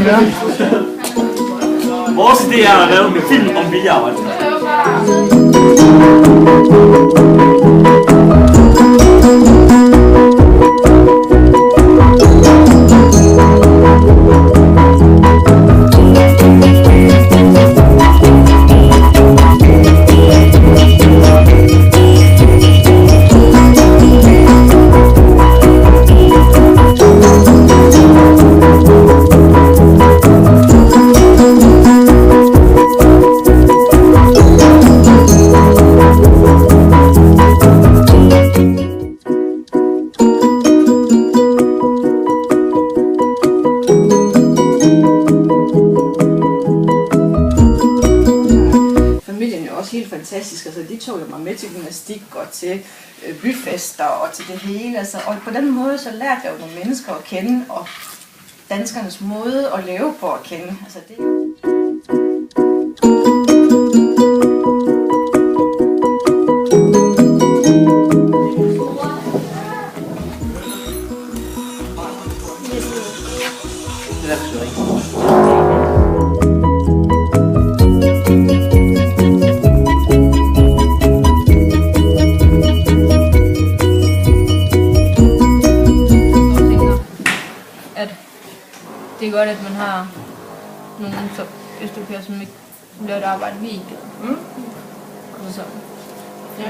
høre. Vores idé er at lave en film om billigarbejde. Helt fantastisk, altså de tog jo mig med til gymnastik og til byfester og til det hele, altså, og på den måde så lærte jeg jo nogle mennesker at kende, og danskernes måde at leve på at kende, altså det det er godt, at man har nogle østeuropæere, som ikke laver et arbejde, vi ikke gør. Og så. Ja.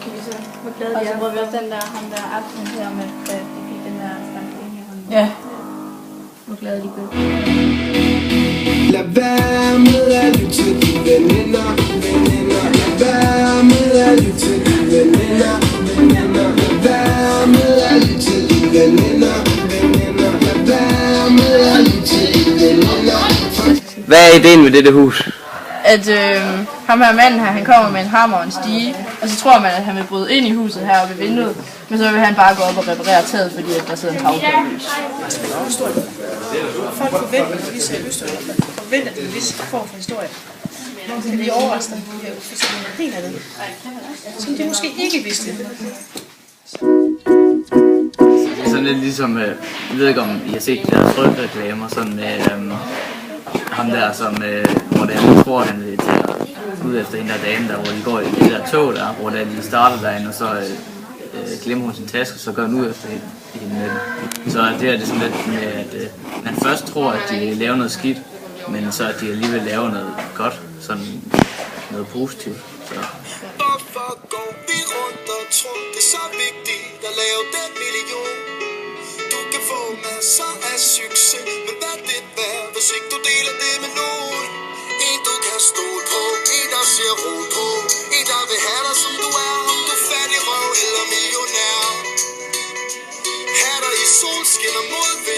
Kan vi så? Hvor glade de er. Og så prøver vi også den der, ham der aften her med, at de fik den der stamtning her. Ja. Hvor glade de gør. Lad være med at lytte til de veninder, veninder. Lad være med at lytte til de veninder, veninder. Lad være med at lytte til de veninder, veninder. Lad være med at lytte til de veninder. Hvad er ideen med dette hus? At ham her manden her, han kommer med en hammer og en stige, og så tror man, at han vil bryde ind i huset her ved vinduet, men så vil han bare gå op og reparere taget, fordi at der sidder en tagplade løs. folk forventer en vis østeuropæer, forventer en vis form for historie. Men de overrasker, at de har fortalt noget helt andet, som de måske ikke vidste. Det er sådan lidt ligesom, jeg ved ikke om I har set de der frygtreklamer, sådan med ham der, som, hvor han tror, han vil tage ud efter hende der dame der, hvor de går i det der tog der, hvor de starter derinde, og så glemmer hun sin taske, og så går hun ud efter hende med den. Så det er det sådan lidt med, at man først tror, at de laver noget skidt, men så at de alligevel laver noget godt, sådan noget positivt. Så. Hvorfor går vi rundt og tror, det er så vigtigt at lave den million? Du kan få masser af succes, men hvad det værd, hvis ikke du deler det med nogen? En du kan stole på, en der siger ro på, en der vil have dig som du er, om du er fattig røv eller millionær. Have dig i solskin og modvind.